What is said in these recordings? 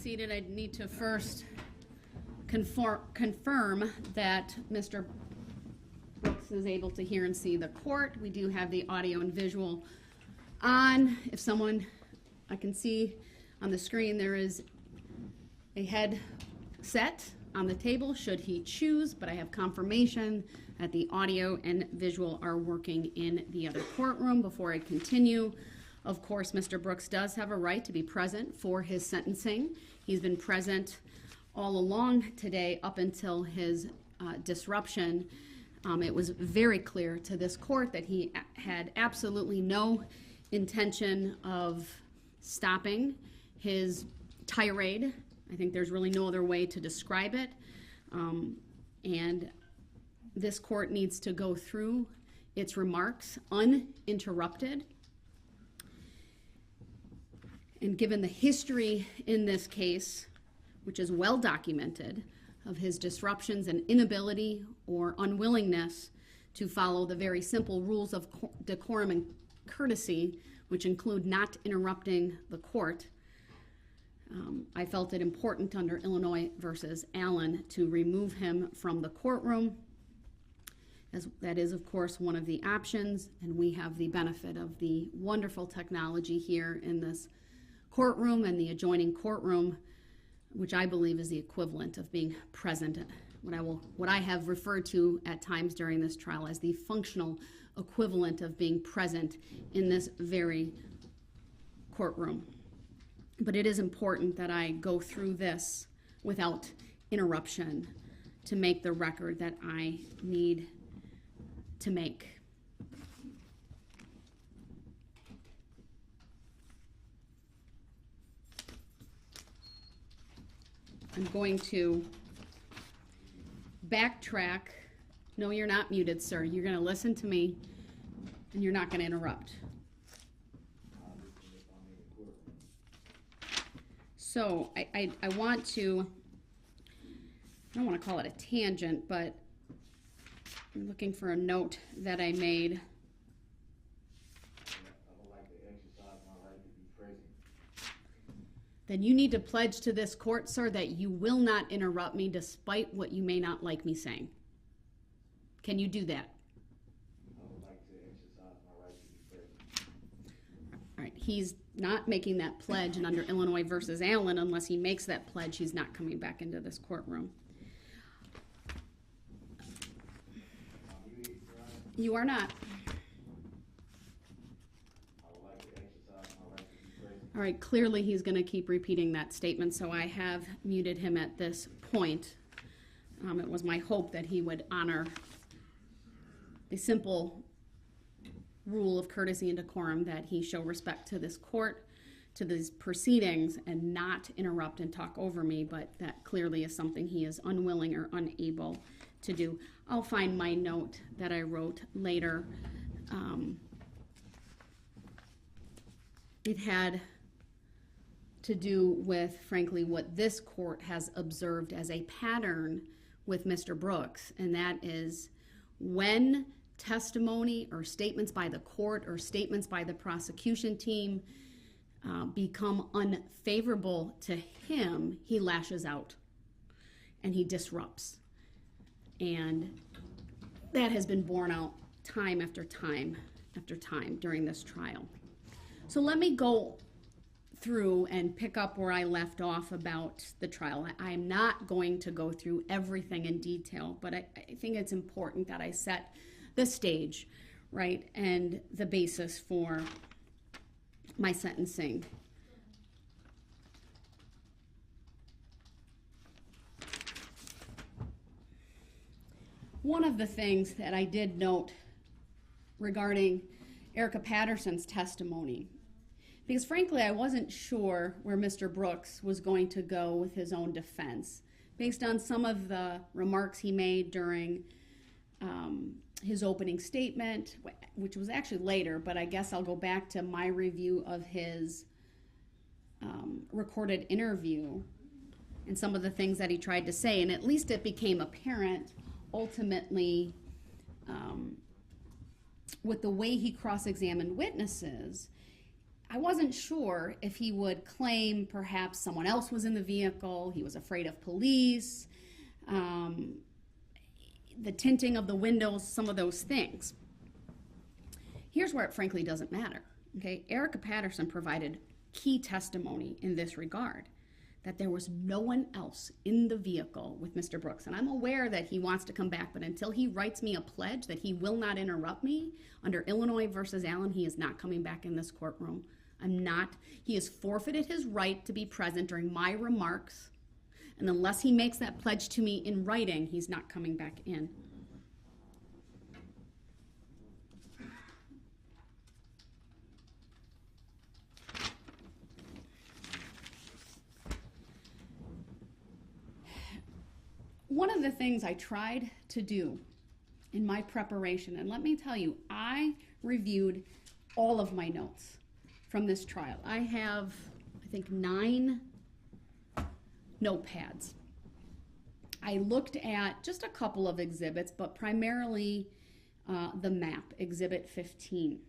seated, I need to first confirm that Mr. Brooks is able to hear and see the court. We do have the audio and visual on. If someone, I can see on the screen there is a headset on the table should he choose, but I have confirmation that the audio and visual are working in the other courtroom. Before I continue, of course, Mr. Brooks does have a right to be present for his sentencing. He's been present all along today up until his disruption. It was very clear to this court that he had absolutely no intention of stopping his tirade. I think there's really no other way to describe it. And this court needs to go through its remarks uninterrupted. And given the history in this case, which is well documented, of his disruptions and inability or unwillingness to follow the very simple rules of decorum and courtesy, which include not interrupting the court, I felt it important under Illinois versus Allen to remove him from the courtroom. As that is, of course, one of the options, and we have the benefit of the wonderful technology here in this courtroom and the adjoining courtroom, which I believe is the equivalent of being present, what I have referred to at times during this trial as the functional equivalent of being present in this very courtroom. But it is important that I go through this without interruption to make the record that I need to make. I'm going to backtrack. No, you're not muted, sir. You're going to listen to me, and you're not going to interrupt. So I want to, I don't want to call it a tangent, but I'm looking for a note that I made. Then you need to pledge to this court, sir, that you will not interrupt me despite what you may not like me saying. Can you do that? I would like to exercise my right to be present. All right, he's not making that pledge, and under Illinois versus Allen, unless he makes that pledge, he's not coming back into this courtroom. You are not. All right, clearly he's going to keep repeating that statement, so I have muted him at this point. It was my hope that he would honor the simple rule of courtesy and decorum, that he show respect to this court, to these proceedings, and not interrupt and talk over me, but that clearly is something he is unwilling or unable to do. I'll find my note that I wrote later. It had to do with, frankly, what this court has observed as a pattern with Mr. Brooks, and that is when testimony or statements by the court or statements by the prosecution team become unfavorable to him, he lashes out and he disrupts. And that has been borne out time after time after time during this trial. So let me go through and pick up where I left off about the trial. I'm not going to go through everything in detail, but I think it's important that I set the stage, right, and the basis for my sentencing. One of the things that I did note regarding Erica Patterson's testimony, because frankly I wasn't sure where Mr. Brooks was going to go with his own defense based on some of the remarks he made during his opening statement, which was actually later, but I guess I'll go back to my review of his recorded interview and some of the things that he tried to say, and at least it became apparent ultimately with the way he cross-examined witnesses, I wasn't sure if he would claim perhaps someone else was in the vehicle, he was afraid of police, the tinting of the windows, some of those things. Here's where it frankly doesn't matter. Okay, Erica Patterson provided key testimony in this regard, that there was no one else in the vehicle with Mr. Brooks. And I'm aware that he wants to come back, but until he writes me a pledge that he will not interrupt me under Illinois versus Allen, he is not coming back in this courtroom. He has forfeited his right to be present during my remarks. And unless he makes that pledge to me in writing, he's not coming back in. One of the things I tried to do in my preparation, and let me tell you, I reviewed all of my notes from this trial. I have, I think, 9 notepads. I looked at just a couple of exhibits, but primarily the map, Exhibit 15.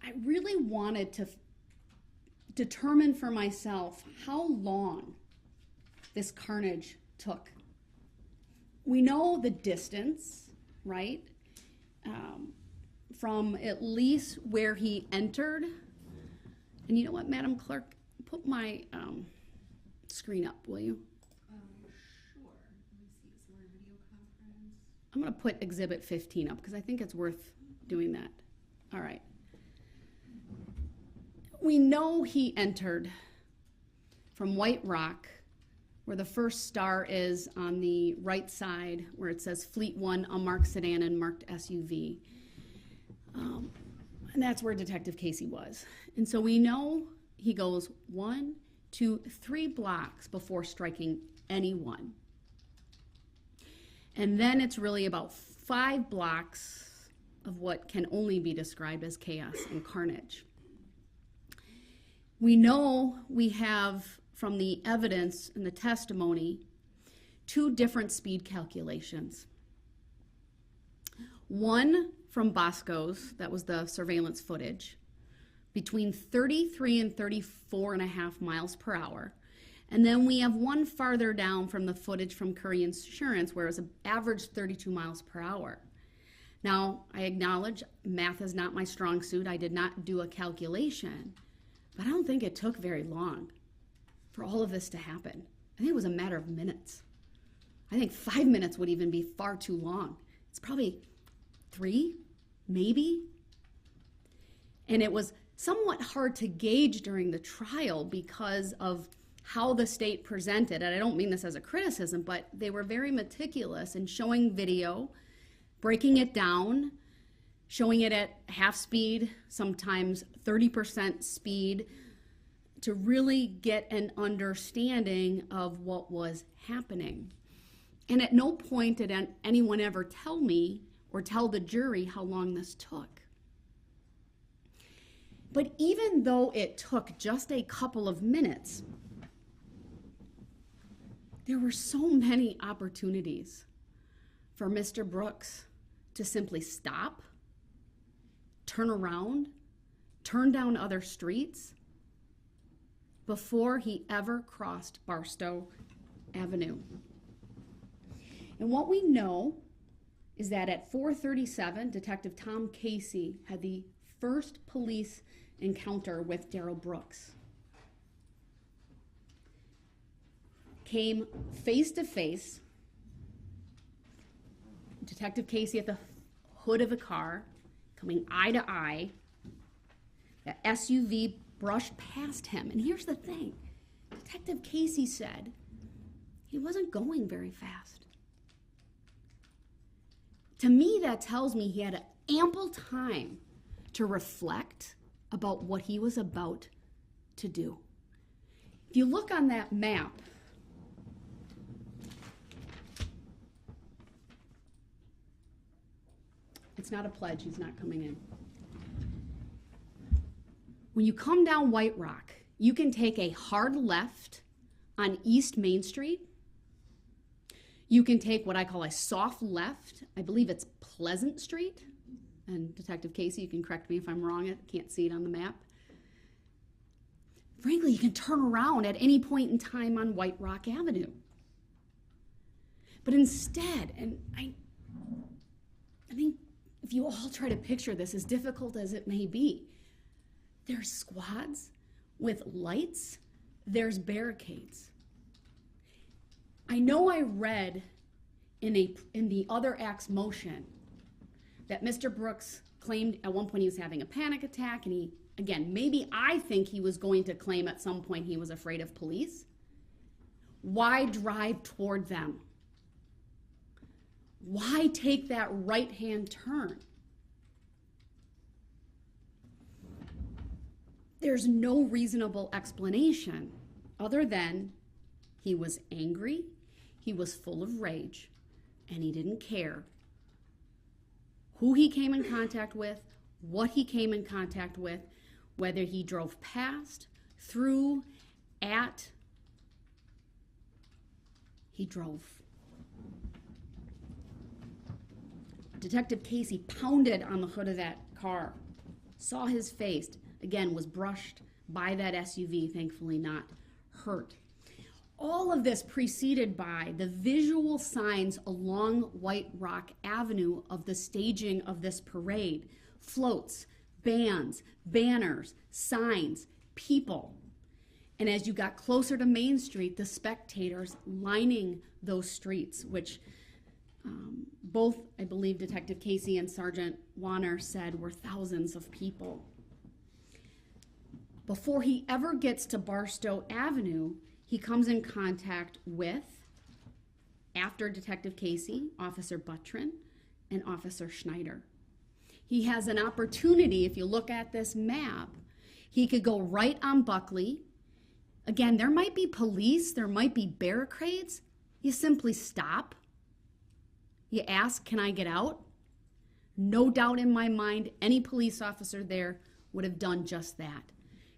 I really wanted to determine for myself how long this carnage took. We know the distance, right? From at least where he entered. And you know what, Madam Clerk? Put my screen up, will you? Sure. Let me see. Is there a video conference? I'm going to put Exhibit 15 up because I think it's worth doing that. All right. We know he entered from White Rock, where the first star is on the right side, where it says Fleet 1, unmarked sedan and marked SUV. And that's where Detective Casey was. And so we know he goes 1, 2, 3 blocks before striking anyone. And then it's really about 5 blocks of what can only be described as chaos and carnage. We know we have, from the evidence and the testimony, 2 different speed calculations. One from Bosco's, that was the surveillance footage, between 33 and 34.5 miles per hour. And then we have one farther down from the footage from Curry Insurance, where it was an average 32 miles per hour. Now, I acknowledge math is not my strong suit. I did not do a calculation, but I don't think it took very long for all of this to happen. I think it was a matter of minutes. I think 5 minutes would even be far too long. It's probably 3, maybe. And it was somewhat hard to gauge during the trial because of how the state presented, and I don't mean this as a criticism, but they were very meticulous in showing video, breaking it down, showing it at half speed, sometimes 30% speed, to really get an understanding of what was happening. And at no point did anyone ever tell me or tell the jury how long this took. But even though it took just a couple of minutes, there were so many opportunities for Mr. Brooks to simply stop, turn around, turn down other streets before he ever crossed Barstow Avenue. And what we know is that at 4:37, Detective Tom Casey had the first police encounter with Darrell Brooks. Came face to face, Detective Casey at the hood of a car, coming eye to eye. The SUV brushed past him. And here's the thing. Detective Casey said he wasn't going very fast. To me, that tells me he had ample time to reflect about what he was about to do. If you look on that map, it's not a pledge, he's not coming in. When you come down White Rock, you can take a hard left on East Main Street. You can take what I call a soft left. I believe it's Pleasant Street. and Detective Casey, you can correct me if I'm wrong, I can't see it on the map. Frankly, you can turn around at any point in time on White Rock Avenue. But instead, and I think if you all try to picture this, as difficult as it may be, there's squads with lights, there's barricades. I know I read in the other act's motion that Mr. Brooks claimed at one point he was having a panic attack, and he, again, maybe I think he was going to claim at some point he was afraid of police. Why drive toward them? Why take that right-hand turn? There's no reasonable explanation other than he was angry, he was full of rage, and he didn't care who he came in contact with, what he came in contact with, whether he drove past, through, at, he drove. Detective Casey pounded on the hood of that car, saw his face, again, was brushed by that SUV, thankfully not hurt. All of this preceded by the visual signs along White Rock Avenue of the staging of this parade. Floats, bands, banners, signs, people. And as you got closer to Main Street, the spectators lining those streets, which both, I believe, Detective Casey and Sergeant Warner said were thousands of people. Before he ever gets to Barstow Avenue, he comes in contact with, after Detective Casey, Officer Buttrin and Officer Schneider. He has an opportunity, if you look at this map, he could go right on Buckley. Again, there might be police, there might be barricades. You simply stop. You ask, can I get out? No doubt in my mind, any police officer there would have done just that.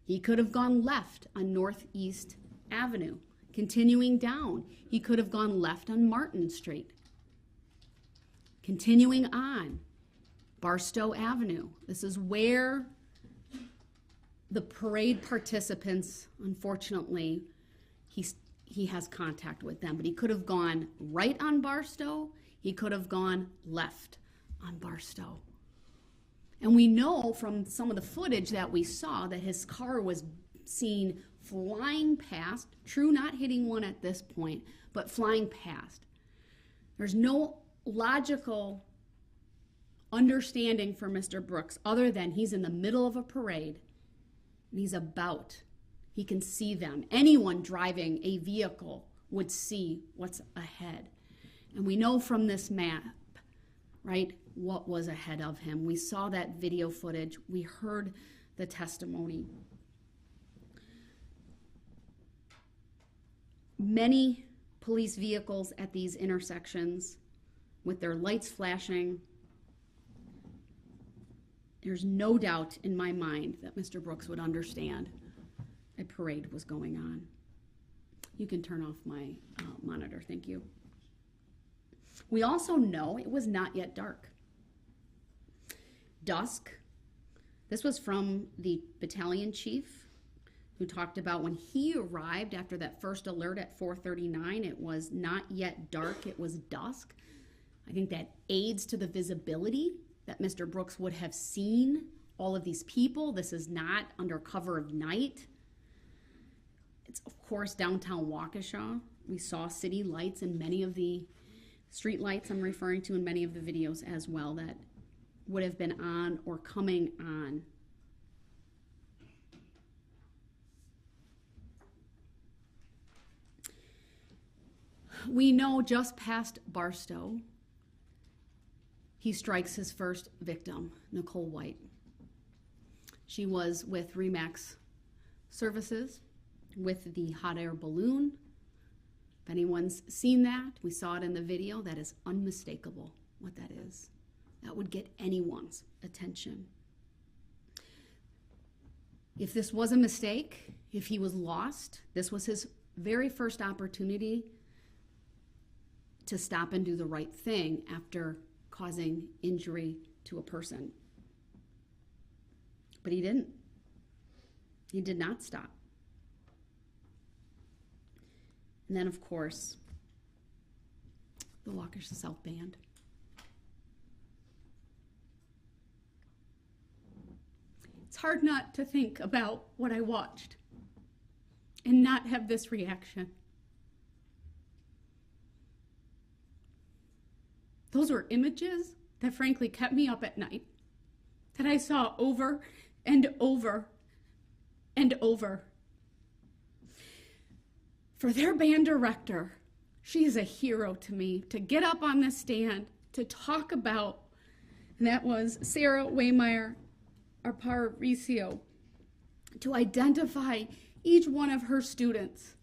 He could have gone left on Northeast Avenue. Continuing down, he could have gone left on Martin Street. Continuing on, Barstow Avenue. This is where the parade participants, unfortunately, he has contact with them. But he could have gone right on Barstow. He could have gone left on Barstow. And we know from some of the footage that we saw that his car was seen flying past, true, not hitting one at this point, but flying past. There's no logical understanding for Mr. Brooks other than he's in the middle of a parade and he can see them. Anyone driving a vehicle would see what's ahead. And we know from this map, right, what was ahead of him. We saw that video footage. We heard the testimony. Many police vehicles at these intersections with their lights flashing. There's no doubt in my mind that Mr. Brooks would understand a parade was going on. You can turn off my monitor, thank you. We also know it was not yet dark. Dusk. This was from the battalion chief who talked about when he arrived after that first alert at 4:39, it was not yet dark, it was dusk. I think that aids to the visibility that Mr. Brooks would have seen all of these people. This is not under cover of night. It's, of course, downtown Waukesha. We saw city lights in many of the street lights I'm referring to in many of the videos as well that would have been on or coming on. We know just past Barstow, he strikes his first victim, Nicole White. She was with RE/MAX Services with the hot air balloon. If anyone's seen that, we saw it in the video, that is unmistakable what that is. That would get anyone's attention. If this was a mistake, if he was lost, this was his very first opportunity to stop and do the right thing after causing injury to a person. But he didn't. He did not stop. And then, of course, the Waukesha South Band. It's hard not to think about what I watched and not have this reaction. Those were images that frankly kept me up at night, that I saw over and over and over. For their band director, she is a hero to me, to get up on this stand, to talk about, and that was Sarah Waymeyer Aparicio, to identify each one of her students,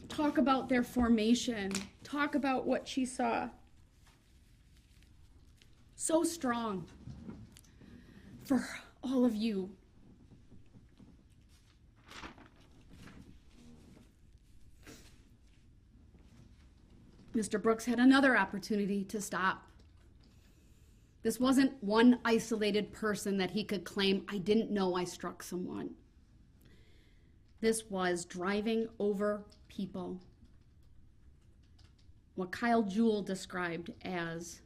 talk about their formation, talk about what she saw. So strong for all of you. Mr. Brooks had another opportunity to stop. This wasn't one isolated person that he could claim, I didn't know I struck someone. This was driving over people. What Kyle Jewell described as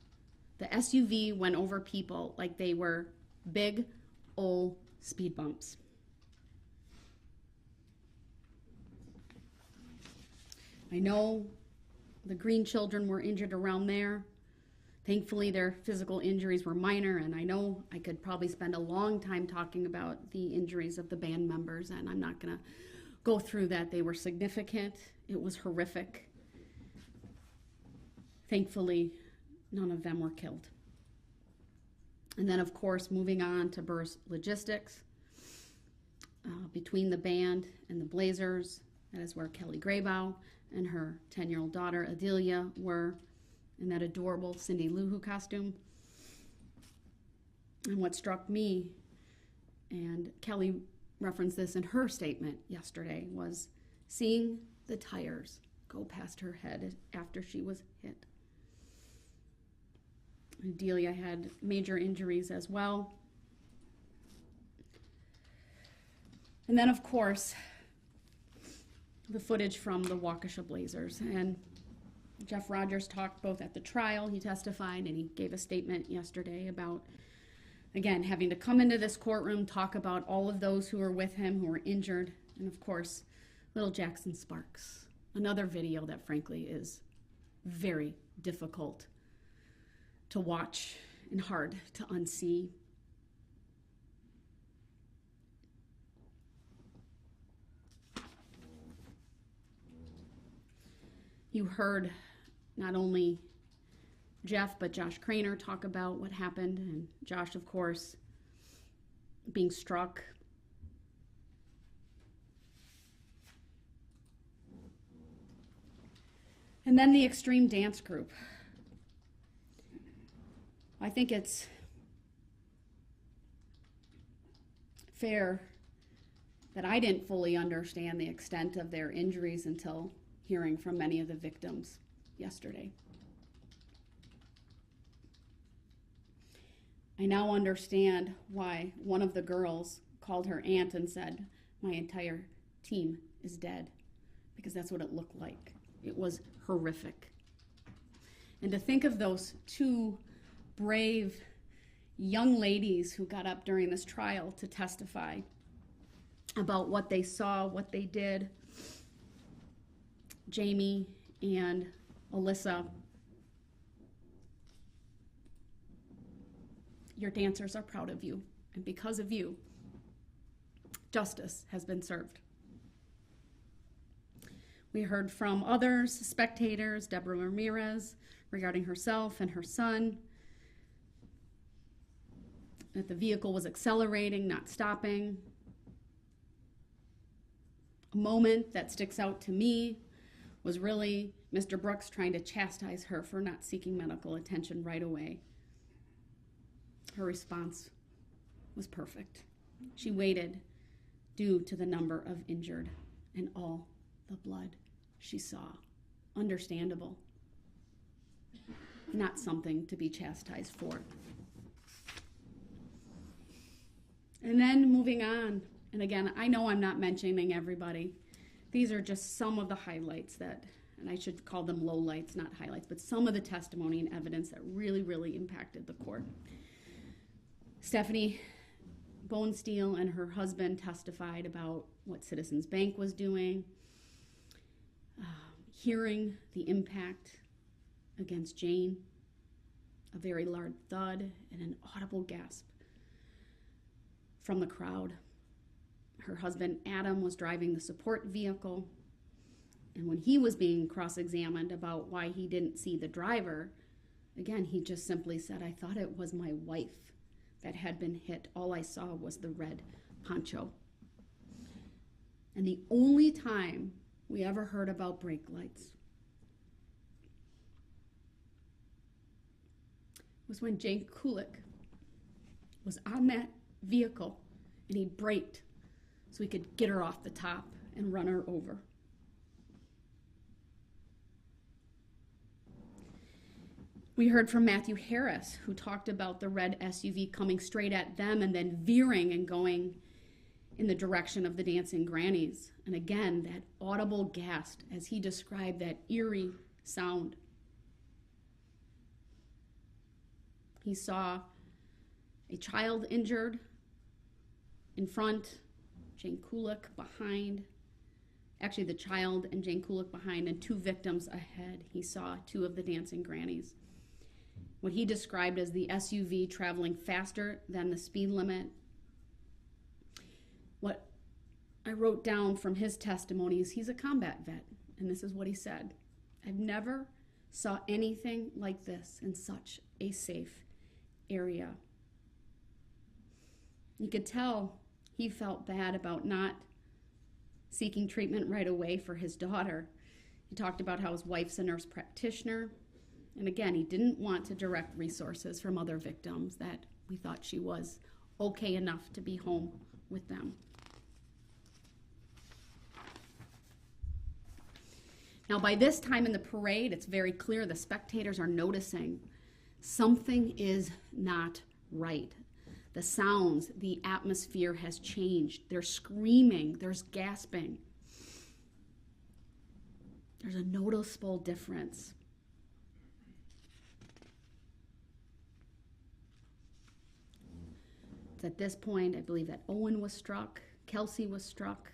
the SUV went over people like they were big old speed bumps. I know the Green children were injured around there. Thankfully, their physical injuries were minor, and I know I could probably spend a long time talking about the injuries of the band members, and I'm not going to go through that. They were significant. It was horrific. Thankfully, none of them were killed. And then, of course, moving on to Burris Logistics. Between the band and the Blazers, that is where Kelly Graybow and her 10-year-old daughter, Adelia, were in that adorable Cindy Lou Who costume. And what struck me, and Kelly referenced this in her statement yesterday, was seeing the tires go past her head after she was hit. Adelia had major injuries as well. And then, of course, the footage from the Waukesha Blazers. And Jeff Rogers talked both at the trial, he testified, and he gave a statement yesterday about, again, having to come into this courtroom, talk about all of those who were with him, who were injured, and of course, little Jackson Sparks. Another video that frankly is very difficult to watch and hard to unsee. You heard not only Jeff, but Josh Craner talk about what happened, and Josh, of course, being struck. And then the extreme dance group. I think it's fair that I didn't fully understand the extent of their injuries until hearing from many of the victims yesterday. I now understand why one of the girls called her aunt and said, "My entire team is dead," because that's what it looked like. It was horrific. And to think of those two brave young ladies who got up during this trial to testify about what they saw, what they did, Jamie and Alyssa, your dancers are proud of you, and because of you, justice has been served. We heard from others, spectators, Deborah Ramirez, regarding herself and her son, that the vehicle was accelerating, not stopping. A moment that sticks out to me was really Mr. Brooks trying to chastise her for not seeking medical attention right away. Her response was perfect. She waited due to the number of injured and all the blood she saw. Understandable. not something to be chastised for. And then moving on, and again, I know I'm not mentioning everybody. These are just some of the highlights that, and I should call them lowlights, not highlights, but some of the testimony and evidence that really, really impacted the court. Stephanie Bonesteel and her husband testified about what Citizens Bank was doing, hearing the impact against Jane, a very loud thud and an audible gasp from the crowd. Her husband, Adam, was driving the support vehicle, and when he was being cross-examined about why he didn't see the driver, again, he just simply said, "I thought it was my wife that had been hit. All I saw was the red poncho." And the only time we ever heard about brake lights was when Jane Kulik was on that vehicle and he braked so he could get her off the top and run her over. We heard from Matthew Harris, who talked about the red SUV coming straight at them and then veering and going in the direction of the dancing grannies. And again, that audible gasp as he described that eerie sound. He saw a child injured in front, Jane Kulik behind. Actually, the child and Jane Kulik behind, and two victims ahead. He saw two of the dancing grannies. What he described as the SUV traveling faster than the speed limit. What I wrote down from his testimony is he's a combat vet, and this is what he said. "I've never saw anything like this in such a safe area." You could tell he felt bad about not seeking treatment right away for his daughter. He talked about how his wife's a nurse practitioner. And again, he didn't want to direct resources from other victims, that we thought she was okay enough to be home with them. Now, by this time in the parade, it's very clear the spectators are noticing something is not right. The sounds, the atmosphere has changed. They're screaming, there's gasping. There's a noticeable difference. It's at this point, I believe, that Owen was struck, Kelsey was struck.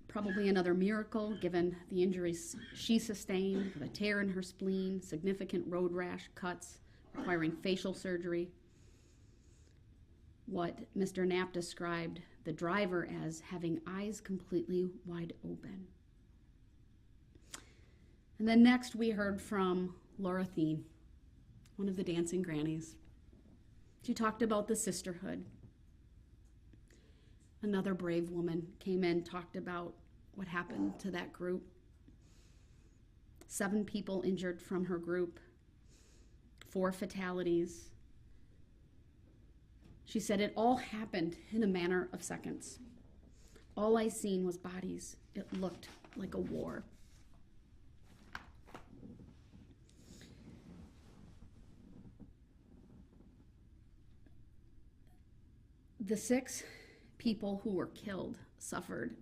Probably another miracle, given the injuries she sustained, with a tear in her spleen, significant road rash, cuts, requiring facial surgery. What Mr. Knapp described the driver as having eyes completely wide open. And then next we heard from Laura Thien, one of the dancing grannies. She talked about the sisterhood. Another brave woman came in, talked about what happened to that group. 7 people injured from her group, 4 fatalities. She said it all happened in a matter of seconds. All I seen was bodies. It looked like a war. The 6 people who were killed suffered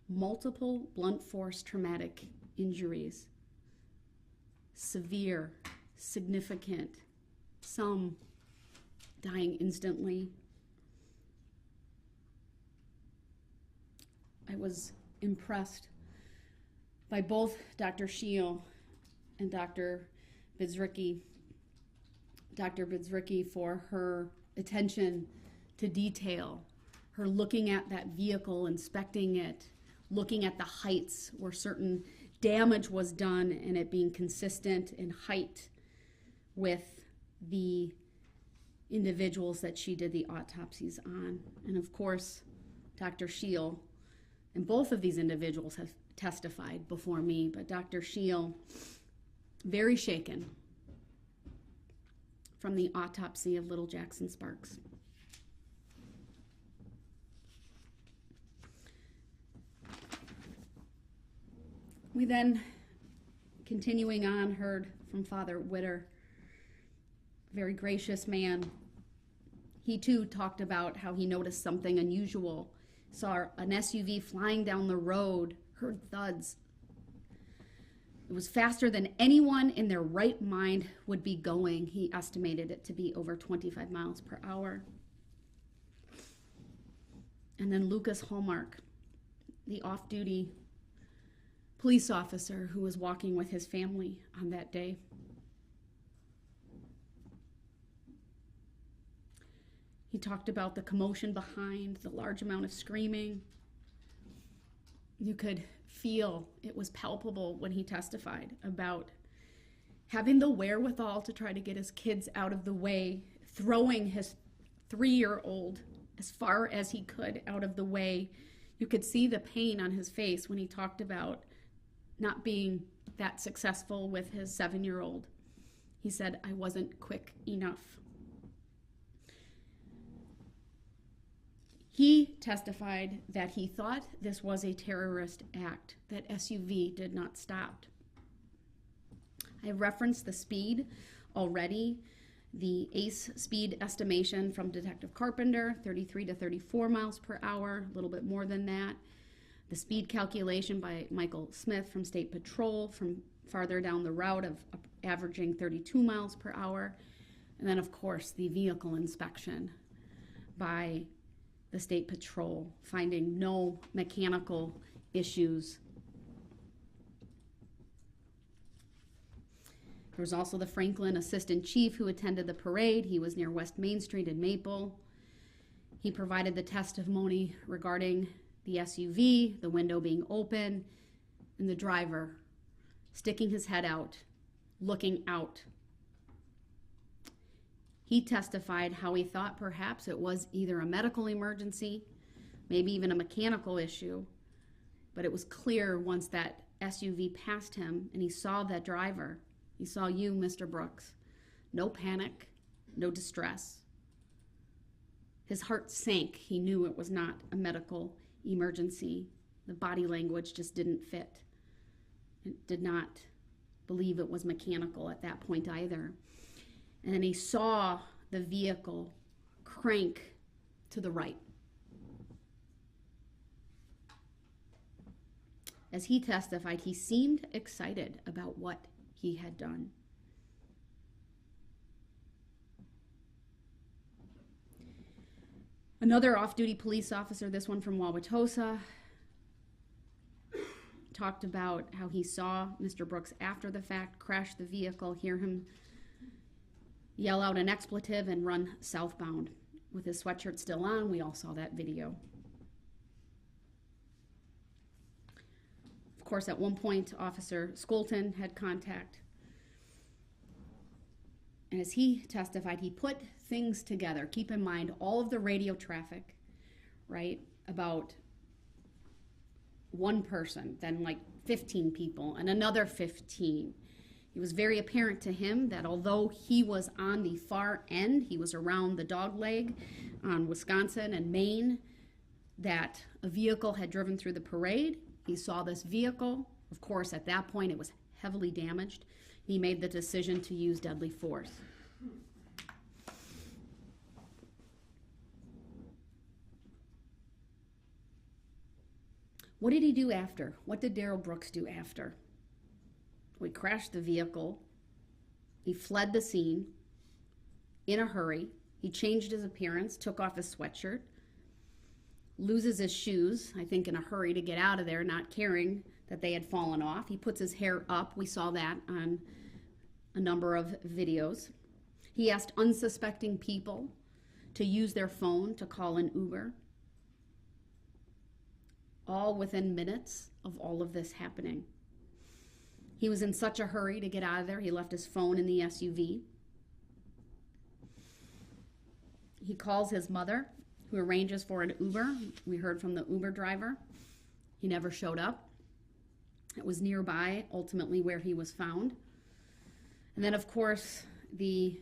multiple blunt force traumatic injuries, severe, significant, some dying instantly. I was impressed by both Dr. Scheel and Dr. Bidzricki. Dr. Bidzricki for her attention to detail, her looking at that vehicle, inspecting it, looking at the heights where certain damage was done, and it being consistent in height with the individuals that she did the autopsies on. And of course, Dr. Scheel, and both of these individuals have testified before me, but Dr. Scheel, very shaken from the autopsy of little Jackson Sparks. We then, continuing on, heard from Father Witter, very gracious man. He too talked about how he noticed something unusual, saw an SUV flying down the road, heard thuds. It was faster than anyone in their right mind would be going. He estimated it to be over 25 miles per hour. And then Lucas Hallmark, the off-duty police officer who was walking with his family on that day. He talked about the commotion behind, the large amount of screaming. You could feel it was palpable when he testified about having the wherewithal to try to get his kids out of the way, throwing his 3-year-old as far as he could out of the way. You could see the pain on his face when he talked about not being that successful with his 7-year-old. He said, "I wasn't quick enough." He testified that he thought this was a terrorist act, that SUV did not stop. I referenced the speed already. The ACE speed estimation from Detective Carpenter, 33 to 34 miles per hour, a little bit more than that. The speed calculation by Michael Smith from State Patrol from farther down the route of averaging 32 miles per hour. And then, of course, the vehicle inspection by the State Patrol, finding no mechanical issues. There was also the Franklin Assistant Chief who attended the parade. He was near West Main Street in Maple. He provided the testimony regarding the SUV, the window being open, and the driver sticking his head out, looking out. He testified how he thought perhaps it was either a medical emergency, maybe even a mechanical issue, but it was clear once that SUV passed him and he saw that driver. He saw you, Mr. Brooks. No panic, no distress. His heart sank. He knew it was not a medical emergency. The body language just didn't fit. It did not believe it was mechanical at that point either. And then he saw the vehicle crank to the right. As he testified, he seemed excited about what he had done. Another off-duty police officer, this one from Waukesha, talked about how he saw Mr. Brooks after the fact crash the vehicle, hear him yell out an expletive and run southbound with his sweatshirt still on. We all saw that video. Of course, at one point, Officer Skolton had contact. And as he testified, he put things together. Keep in mind all of the radio traffic, right, about one person, then like 15 people, and another 15. It was very apparent to him that although he was on the far end, he was around the dogleg on Wisconsin and Maine, that a vehicle had driven through the parade. He saw this vehicle. Of course, at that point, it was heavily damaged. He made the decision to use deadly force. What did he do after? What did Darrell Brooks do after? We crashed the vehicle. He fled the scene in a hurry. He changed his appearance, took off his sweatshirt, loses his shoes, I think in a hurry to get out of there, not caring that they had fallen off. He puts his hair up. We saw that on a number of videos. He asked unsuspecting people to use their phone to call an Uber, all within minutes of all of this happening. He was in such a hurry to get out of there, he left his phone in the SUV. He calls his mother, who arranges for an Uber. We heard from the Uber driver. He never showed up. It was nearby, ultimately, where he was found. And then, of course, the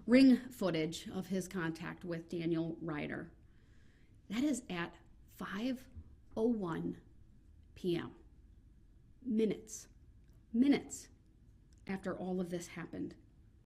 ring footage of his contact with Daniel Ryder. That is at 5:01 p.m. minutes after all of this happened.